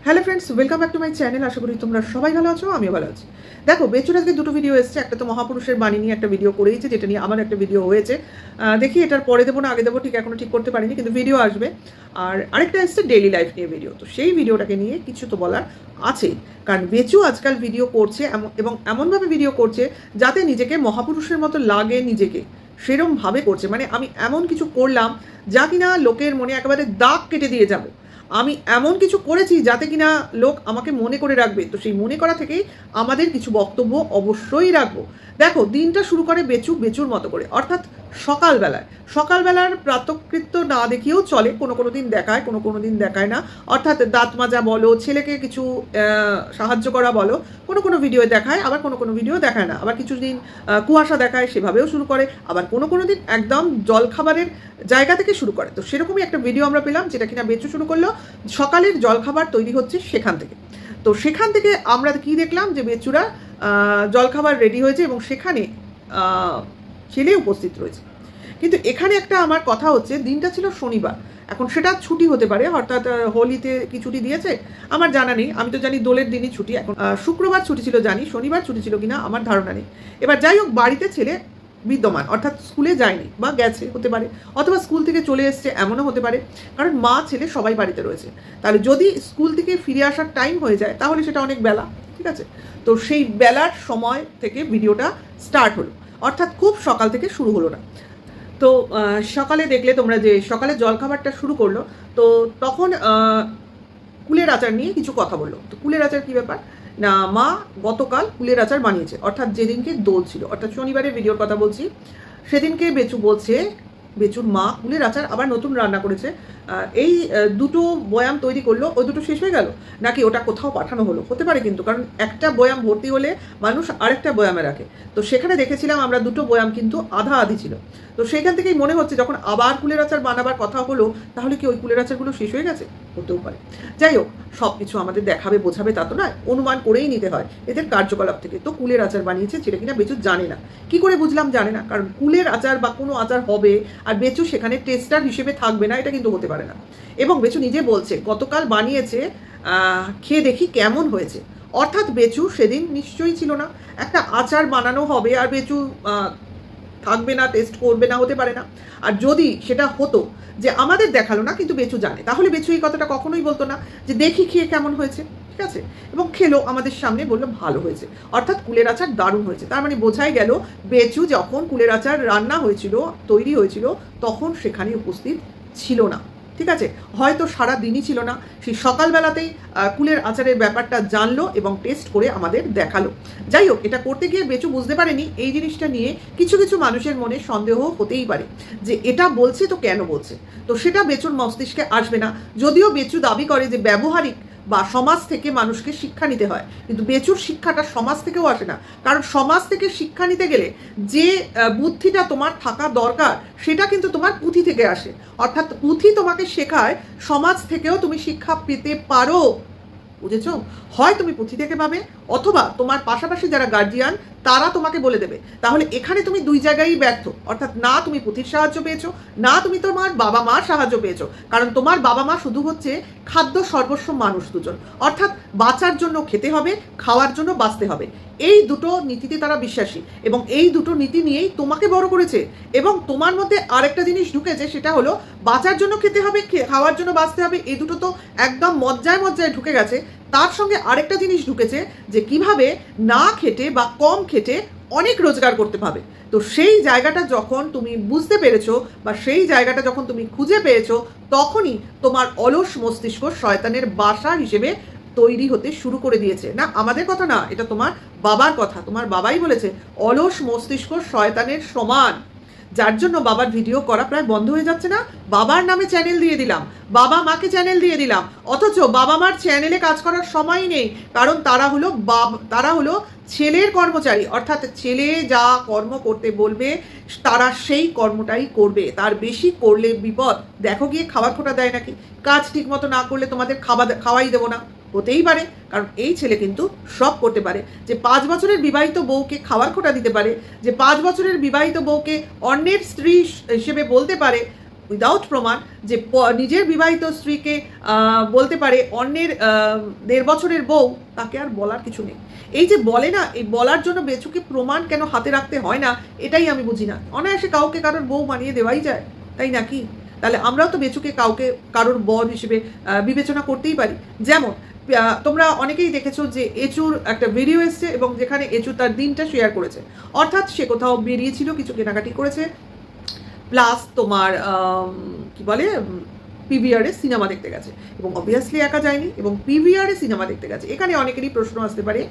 Hello friends, welcome back to my channel. আশা করি তোমরা সবাই ভালো আছো, আমিও ভালো আছি। দেখো, বেচুর আজকে দুটো ভিডিও এসেছে। একটা তো মহাপুরুষের বাণী নিয়ে একটা ভিডিও করেইছে, যেটা নিয়ে আমার একটা ভিডিও হয়েছে। দেখি এটার পরে দেবো না আগে দেবো, ঠিক এখনো ঠিক করতে পারিনি, কিন্তু ভিডিও আসবে। আর আরেকটা এসছে ডেইলি লাইফ নিয়ে ভিডিও। তো সেই ভিডিওটাকে নিয়ে কিছু তো বলার আছেই, কারণ বেচু আজকাল ভিডিও করছে এবং এমনভাবে ভিডিও করছে যাতে নিজেকে মহাপুরুষের মতো লাগে, নিজেকে সেরমভাবে করছে। মানে আমি এমন কিছু করলাম যা কিনা লোকের মনে একেবারে দাগ কেটে দিয়ে যাব। আমি এমন কিছু করেছি যাতে কিনা লোক আমাকে মনে করে রাখবে। তো সেই মনে করা থেকেই আমাদের কিছু বক্তব্য অবশ্যই রাখবো। দেখো, দিনটা শুরু করে বেচুর মতো করে, অর্থাৎ সকালবেলার প্রাতকৃত্য না দেখিয়েও চলে। কোনো দিন দেখায়, কোনো দিন দেখায় না। অর্থাৎ দাঁত মাজা বলো, ছেলেকে কিছু সাহায্য করা বলো, কোনো ভিডিও দেখায়, আবার কোনো ভিডিও দেখায় না। আবার কিছুদিন কুয়াশা দেখায়, সেভাবেও শুরু করে। আবার কোনো দিন একদম জলখাবারের জায়গা থেকে শুরু করে। তো সেরকমই একটা ভিডিও আমরা পেলাম, যেটা কিনা বেচু শুরু করলো। সকালের জলখাবার তৈরি হচ্ছে সেখান থেকে। তো সেখান থেকে আমরা কি দেখলাম, যে বেচুরা জলখাবার রেডি হয়েছে এবং সেখানে ছেলে উপস্থিত রয়েছে। কিন্তু এখানে একটা আমার কথা হচ্ছে, দিনটা ছিল শনিবার। এখন সেটা ছুটি হতে পারে, অর্থাৎ হোলিতে কি ছুটি দিয়েছে আমার জানা নেই। আমি তো জানি দোলের দিনই ছুটি। এখন শুক্রবার ছুটি ছিল জানি, শনিবার ছুটি ছিল কিনা আমার ধারণা নেই। এবার যাই হোক, বাড়িতে ছেলে বিদ্যমান, অর্থাৎ স্কুলে যায়নি বা গেছে হতে পারে, অথবা স্কুল থেকে চলে এসছে, এমনও হতে পারে। কারণ মা ছেলে সবাই বাড়িতে রয়েছে। তাহলে যদি স্কুল থেকে ফিরে আসার টাইম হয়ে যায় তাহলে সেটা অনেক বেলা, ঠিক আছে। তো সেই বেলার সময় থেকে ভিডিওটা স্টার্ট হলো, অর্থাৎ খুব সকাল থেকে শুরু হলো না। তো সকালে দেখলে তোমরা যে সকালে জলখাবারটা শুরু করলো। তো তখন কুলের আচার নিয়ে কিছু কথা বললো। তো কুলের আচার কী ব্যাপার না, মা গতকাল কুলের আচার বানিয়েছে, অর্থাৎ যেদিনকে দোল ছিল, অর্থাৎ শনিবারের ভিডিওর কথা বলছি। সেদিনকে বেচু বলছে বেচুর মা কুলের আচার আবার নতুন রান্না করেছে। এই দুটো বয়াম তৈরি করলো, ওই দুটো শেষ হয়ে গেল নাকি ওটা কোথাও পাঠানো হলো, হতে পারে কিন্তু, কারণ একটা বয়াম ভর্তি হলে মানুষ আরেকটা বয়ামে রাখে। তো সেখানে দেখেছিলাম আমরা দুটো বয়াম কিন্তু আধা আধি ছিল। তো সেইখান থেকেই মনে হচ্ছে যখন আবার কুলের আচার বানাবার কথা হলো, তাহলে কি ওই কুলের আচারগুলো শেষ হয়ে গেছে, হতেও পারে। যাই হোক, সব কিছু আমাদের দেখাবে বোঝাবে তা তো নয়, অনুমান করেই নিতে হয় এদের কার্যকলাপ থেকে। তো কুলের আচার বানিয়েছে, যেটা কিনা বেচু জানে না। কি করে বুঝলাম জানে না, কারণ কুলের আচার বা কোনো আচার হবে আর বেচু সেখানে টেস্টার হিসেবে থাকবে না, এটা কিন্তু হতে পারে না। এবং বেচু নিজে বলছে গতকাল বানিয়েছে, খেয়ে দেখি কেমন হয়েছে। অর্থাৎ বেচু সেদিন নিশ্চয়ই ছিল না। একটা আচার বানানো হবে আর বেচু থাকবে না, টেস্ট করবে না, হতে পারে না। আর যদি সেটা হতো যে আমাদের দেখালো না কিন্তু বেচু জানে, তাহলে বেচু এই কথাটা কখনোই বলতো না যে দেখি খেয়ে কেমন হয়েছে, ঠিক আছে। এবং খেলো আমাদের সামনে, বললো ভালো হয়েছে, অর্থাৎ কুলের আচার দারুণ হয়েছে। তার মানে বোঝাই গেল বেচু যখন কুলের আচার রান্না হয়েছিল, তৈরি হয়েছিল, তখন সেখানে উপস্থিত ছিল না, ঠিক আছে। হয়তো সারা দিনই ছিল না, সেই সকালবেলাতেই কুলের আচারের ব্যাপারটা জানলো এবং টেস্ট করে আমাদের দেখালো। যাই হোক, এটা করতে গিয়ে বেচু বুঝতে পারেনি এই জিনিসটা নিয়ে কিছু মানুষের মনে সন্দেহ হতেই পারে যে এটা বলছে তো কেন বলছে। তো সেটা বেচুর মস্তিষ্কে আসবে না। যদিও বেচু দাবি করে যে ব্যবহারিক বা সমাজ থেকে মানুষকে শিক্ষা নিতে হয়, কিন্তু বেচুর শিক্ষাটা সমাজ থেকেও আসে না। কারণ সমাজ থেকে শিক্ষা নিতে গেলে যে বুদ্ধিটা তোমার থাকা দরকার, সেটা কিন্তু তোমার পুঁথি থেকে আসে। অর্থাৎ পুঁথি তোমাকে শেখায়, সমাজ থেকেও তুমি শিক্ষা পেতে পারো, বুঝেছো। হয় তুমি পুঁথি থেকে পাবে, অথবা তোমার পাশাপাশি যারা গার্জিয়ান তারা তোমাকে বলে দেবে। তাহলে এখানে তুমি দুই জায়গায় ব্যর্থ, অর্থাৎ না তুমি পুঁথির সাহায্য পেয়েছো, না তুমি তোমার বাবা মার সাহায্য পেয়েছো। কারণ তোমার বাবা মা শুধু হচ্ছে খাদ্য সর্বস্ব মানুষ দুজন, অর্থাৎ বাঁচার জন্য খেতে হবে, খাওয়ার জন্য বাঁচতে হবে। এই দুটো নীতিতে তারা বিশ্বাসী এবং এই দুটো নীতি নিয়েই তোমাকে বড় করেছে। এবং তোমার মধ্যে আরেকটা জিনিস ঢুকেছে, সেটা হলো বাঁচার জন্য খেতে হবে, খাওয়ার জন্য বাঁচতে হবে। এই দুটো তো একদম মজ্জায় ঢুকে গেছে। তার সঙ্গে আরেকটা জিনিস ঢুকেছে, যে কিভাবে না খেটে বা কম খেটে অনেক রোজগার করতে পারবে। তো সেই জায়গাটা যখন তুমি বুঝতে পেরেছো বা সেই জায়গাটা যখন তুমি খুঁজে পেয়েছো, তখনই তোমার অলস মস্তিষ্ক শয়তানের বাসা হিসেবে তৈরি হতে শুরু করে দিয়েছে। না, আমাদের কথা না, এটা তোমার বাবার কথা। তোমার বাবাই বলেছে অলস মস্তিষ্ক শয়তানের সমান, যার জন্য বাবার ভিডিও করা প্রায় বন্ধ হয়ে যাচ্ছে না। বাবার নামে চ্যানেল দিয়ে দিলাম, বাবা মাকে চ্যানেল দিয়ে দিলাম, অথচ বাবা মার চ্যানেলে কাজ করার সময় নেই। কারণ তারা হলো ছেলের কর্মচারী, অর্থাৎ ছেলে যা কর্ম করতে বলবে তারা সেই কর্মটাই করবে, তার বেশি করলে বিপদ। দেখো গিয়ে খাবার খোটা দেয় নাকি, কাজ ঠিক মতো না করলে তোমাদের খাওয়াই দেবো না, হতেই পারে। কারণ এই ছেলে কিন্তু সব করতে পারে, যে 5 বছরের বিবাহিত বউকে খাওয়ার খোটা দিতে পারে, যে 5 বছরের বিবাহিত বউকে অন্যের স্ত্রী হিসেবে বলতে পারে, উইদাউট প্রমাণ যে নিজের বিবাহিত স্ত্রীকে বলতে পারে অন্যের 1.5 বছরের বউ, তাকে আর বলার কিছু নেই। এই যে বলে না, এই বলার জন্য বেচুকে প্রমাণ কেন হাতে রাখতে হয় না, এটাই আমি বুঝি না। অনায়াসে কাউকে কারোর বউ বানিয়ে দেওয়াই যায়, তাই নাকি? তাহলে আমরাও তো বেচুকে কাউকে কারোর বর হিসেবে বিবেচনা করতেই পারি। যেমন তোমরা অনেকেই দেখেছো যে এচুর একটা ভিডিও এসছে এবং যেখানে এচু তার দিনটা শেয়ার করেছে, অর্থাৎ সে কোথাও বেরিয়েছিল, কিছু কেনাকাটি করেছে, প্লাস তোমার কি বলে পিভিআরে সিনেমা দেখতে গেছে, এবং অবভিয়াসলি একা যায়নি, এবং পিভিআরে সিনেমা দেখতে গেছে। এখানে অনেকেরই প্রশ্ন আসতে পারে,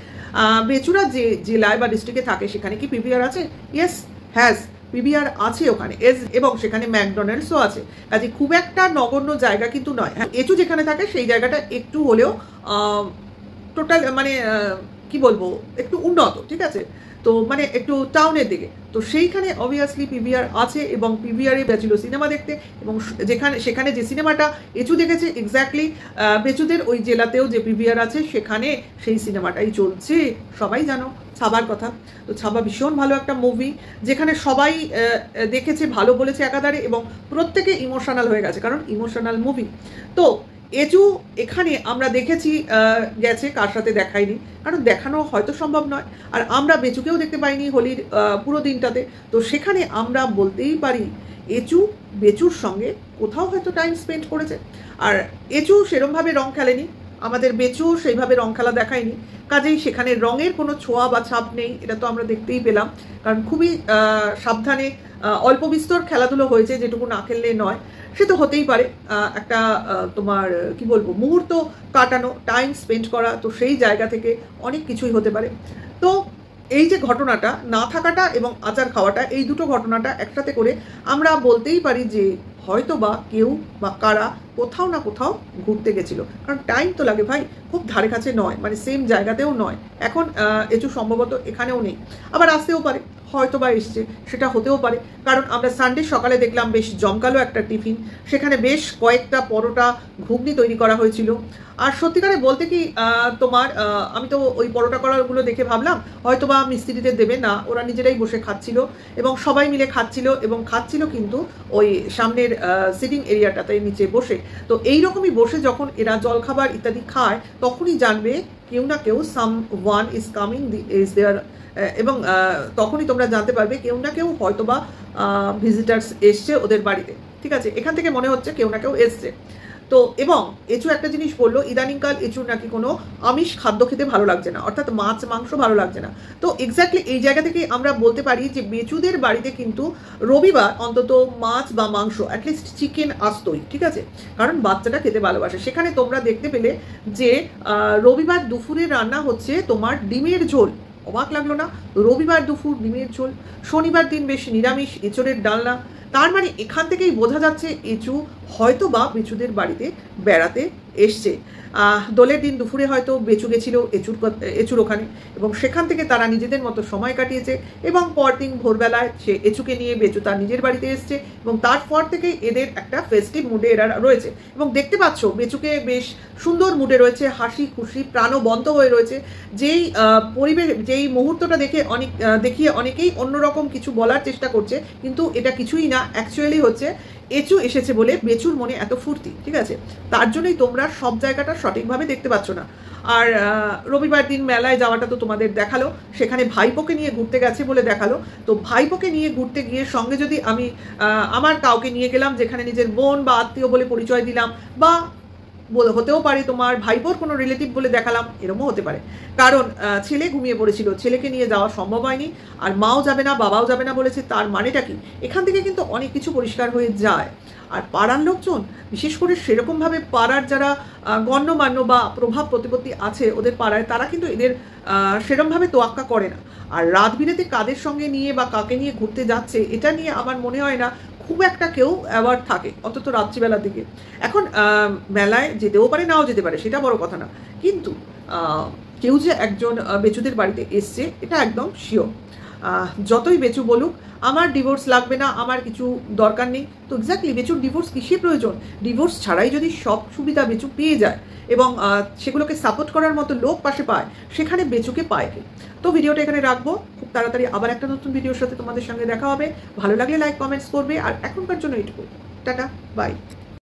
বেচুরা যে জেলায় বা ডিস্ট্রিক্টে থাকে সেখানে কি পিভিআর আছে? ইয়েস, হ্যাজ, পিভিআর আছে ওখানে, এবং সেখানে ম্যাকডোনাল্ডসও আছে। কাজে খুব একটা নগণ্য জায়গা কিন্তু নয়। হ্যাঁ, এচু যেখানে থাকে সেই জায়গাটা একটু হলেও টোটাল মানে কি বলবো, একটু উন্নত, ঠিক আছে, তো মানে একটু টাউনের দিকে, তো সেইখানে অবভিয়াসলি পিভিআর আছে, এবং পিভিআরে গেছিল সিনেমা দেখতে, এবং সেখানে যে সিনেমাটা এচু দেখেছে এক্স্যাক্টলি বেচুদের ওই জেলাতেও যে পিভিআর আছে সেখানে সেই সিনেমাটাই চলছে। সবাই জানো ছাবার কথা, তো ছাবা ভীষণ ভালো একটা মুভি, যেখানে সবাই দেখেছে, ভালো বলেছে একাধারে, এবং প্রত্যেকে ইমোশনাল হয়ে গেছে, কারণ ইমোশনাল মুভি। তো এচু এখানে আমরা দেখেছি গেছে, কার সাথে দেখায়নি, কারণ দেখানো হয়তো সম্ভব নয়, আর আমরা বেচুকেও দেখতে পাইনি হোলির পুরো দিনটাতে। তো সেখানে আমরা বলতেই পারি এচু বেচুর সঙ্গে কোথাও হয়তো টাইম স্পেন্ড করেছে, আর এচু সেরমভাবে রং খেলেনি, আমাদের বেচু সেইভাবে রং খেলা দেখায়নি। কাজেই সেখানে রঙের কোনো ছোঁয়া বা ছাপ নেই, এটা তো আমরা দেখতেই পেলাম, কারণ খুবই সাবধানে অল্প বিস্তর খেলাধুলো হয়েছে, যেটুকু না খেললে নয়। সে তো হতেই পারে, একটা তোমার কি বলবো, মুহূর্ত কাটানো, টাইম স্পেন্ড করা, তো সেই জায়গা থেকে অনেক কিছুই হতে পারে। তো এই যে ঘটনাটা, না থাকাটা এবং আচার খাওয়াটা, এই দুটো ঘটনাটা একসাথে করে আমরা বলতেই পারি যে হয়তো বা কেউ বা কারা কোথাও না কোথাও ঘুরতে গেছিল, কারণ টাইম তো লাগে ভাই, খুব ধারে কাছে নয়, মানে সেম জায়গাতেও নয়। এখন এচু সম্ভবত এখানেও নেই, আবার আসতেও পারে, হয়তো বা এসছে, সেটা হতেও পারে, কারণ আমরা সানডে সকালে দেখলাম বেশ জমকালো একটা টিফিন, সেখানে বেশ কয়েকটা পরোটা ঘুগনি তৈরি করা হয়েছিল। আর সত্যিকারে বলতে কি তোমার আমি তো ওই পরোটা করাগুলো দেখে ভাবলাম হয়তো বা মিস্ত্রিদের দেবে না, ওরা নিজেরাই বসে খাচ্ছিল, এবং সবাই মিলে খাচ্ছিল, এবং খাচ্ছিল কিন্তু ওই সামনের সিটিং এরিয়াটাতে নিচে বসে। তো এইরকমই বসে যখন এরা জলখাবার ইত্যাদি খায়, তখনই জানবে কেউ না কেউ some one is coming is there, এবং তখনই তোমরা জানতে পারবে কেউ না কেউ হয়তো বা ভিজিটার্স এসছে ওদের বাড়িতে, ঠিক আছে, এখান থেকে মনে হচ্ছে কেউ না কেউ এসছে। তো এবং এচু একটা জিনিস বললো, ইদানিংকাল এচুর নাকি কোনো আমিষ খাদ্য খেতে ভালো লাগছে না, অর্থাৎ মাছ মাংস ভালো লাগছে না। তো এক্স্যাক্টলি এই জায়গা থেকে আমরা বলতে পারি যে বেচুদের বাড়িতে কিন্তু রবিবার অন্তত মাছ বা মাংস, অ্যাটলিস্ট চিকেন আসতোই, ঠিক আছে, কারণ বাচ্চাটা খেতে ভালোবাসে। সেখানে তোমরা দেখতে পেলে যে রবিবার দুপুরে রান্না হচ্ছে তোমার ডিমের ঝোল, অবাক লাগলো না? রবিবার দুপুর ডিমের ঝোল, শনিবার দিন বেশ নিরামিষ এঁচোড়ের ডালনা। তার মানে এখান থেকেই বোঝা যাচ্ছে এচু হয়তো বা বেচুদের বাড়িতে বেড়াতে এসছে। দোলের দিন দুপুরে হয়তো বেচু গেছিল এচুর ওখানে, এবং সেখান থেকে তারা নিজেদের মতো সময় কাটিয়েছে, এবং পরদিন ভোরবেলায় সে এচুকে নিয়ে বেচু তার নিজের বাড়িতে এসছে, এবং তারপর থেকেই এদের একটা ফেস্টিভ মুডে এরা রয়েছে। এবং দেখতে পাচ্ছ বেচুকে বেশ সুন্দর মুডে রয়েছে, হাসি খুশি প্রাণবন্ত হয়ে রয়েছে। যেই পরিবেশ, যেই মুহূর্তটা দেখিয়ে অনেকেই অন্যরকম কিছু বলার চেষ্টা করছে, কিন্তু এটা কিছুই না, অ্যাকচুয়ালি হচ্ছে এচু এসেছে বলে বেচুর মনে এত ফুর্তি, ঠিক আছে, তার জন্যই তোমরা সব জায়গাটা সঠিকভাবে দেখতে পাচ্ছ না। আর রবিবার দিন মেলায় যাওয়াটা তো তোমাদের দেখালো, সেখানে ভাইপোকে নিয়ে ঘুরতে গেছে বলে দেখালো। তো ভাইপোকে নিয়ে ঘুরতে গিয়ে সঙ্গে যদি আমি আমার কাউকে নিয়ে গেলাম, যেখানে নিজের বোন বা আত্মীয় বলে পরিচয় দিলাম, বা হতেও পারে তোমার ভাইপোর কোনো রিলেটিভ বলে দেখালাম, এরকমও হতে পারে, কারণ ছেলে ঘুমিয়ে পড়েছিল, ছেলেকে নিয়ে যাওয়া সম্ভব হয়নি, আর মাও যাবে না বাবাও যাবে না বলেছে। তার মানেটা কি? এখান থেকে কিন্তু অনেক কিছু পরিষ্কার হয়ে যায়। আর পাড়ার লোকজন, বিশেষ করে সেরকমভাবে পাড়ার যারা গণ্যমান্য বা প্রভাব প্রতিপত্তি আছে ওদের পাড়ায়, তারা কিন্তু এদের সেরমভাবে তোয়াক্কা করে না। আর রাত বিরেতে কাদের সঙ্গে নিয়ে বা কাকে নিয়ে ঘুরতে যাচ্ছে, এটা নিয়ে আমার মনে হয় না খুব একটা কেউ অ্যাওয়ার্ড থাকে, অন্তত রাত্রিবেলার দিকে। এখন মেলায় যেতেও পারে, নাও যেতে পারে, সেটা বড় কথা না, কিন্তু কেউ যে একজন বেচুদের বাড়িতে এসছে এটা একদম শিওর। যতই বেচু বলুক আমার ডিভোর্স লাগবে না, আমার কিছু দরকার নেই, তো এক্স্যাক্টলি বেচুর ডিভোর্স কিসের প্রয়োজন? ডিভোর্স ছাড়াই যদি সব সুবিধা বেচু পেয়ে যায় এবং সেগুলোকে সাপোর্ট করার মতো লোক পাশে পায়, সেখানে বেচুকে পায় কে? তো ভিডিওটা এখানে রাখবো, খুব তাড়াতাড়ি আবার একটা নতুন ভিডিওর সাথে তোমাদের সঙ্গে দেখা হবে। ভালো লাগলে লাইক কমেন্টস করবে, আর এখনকার জন্য এইটুকু। Tata, by.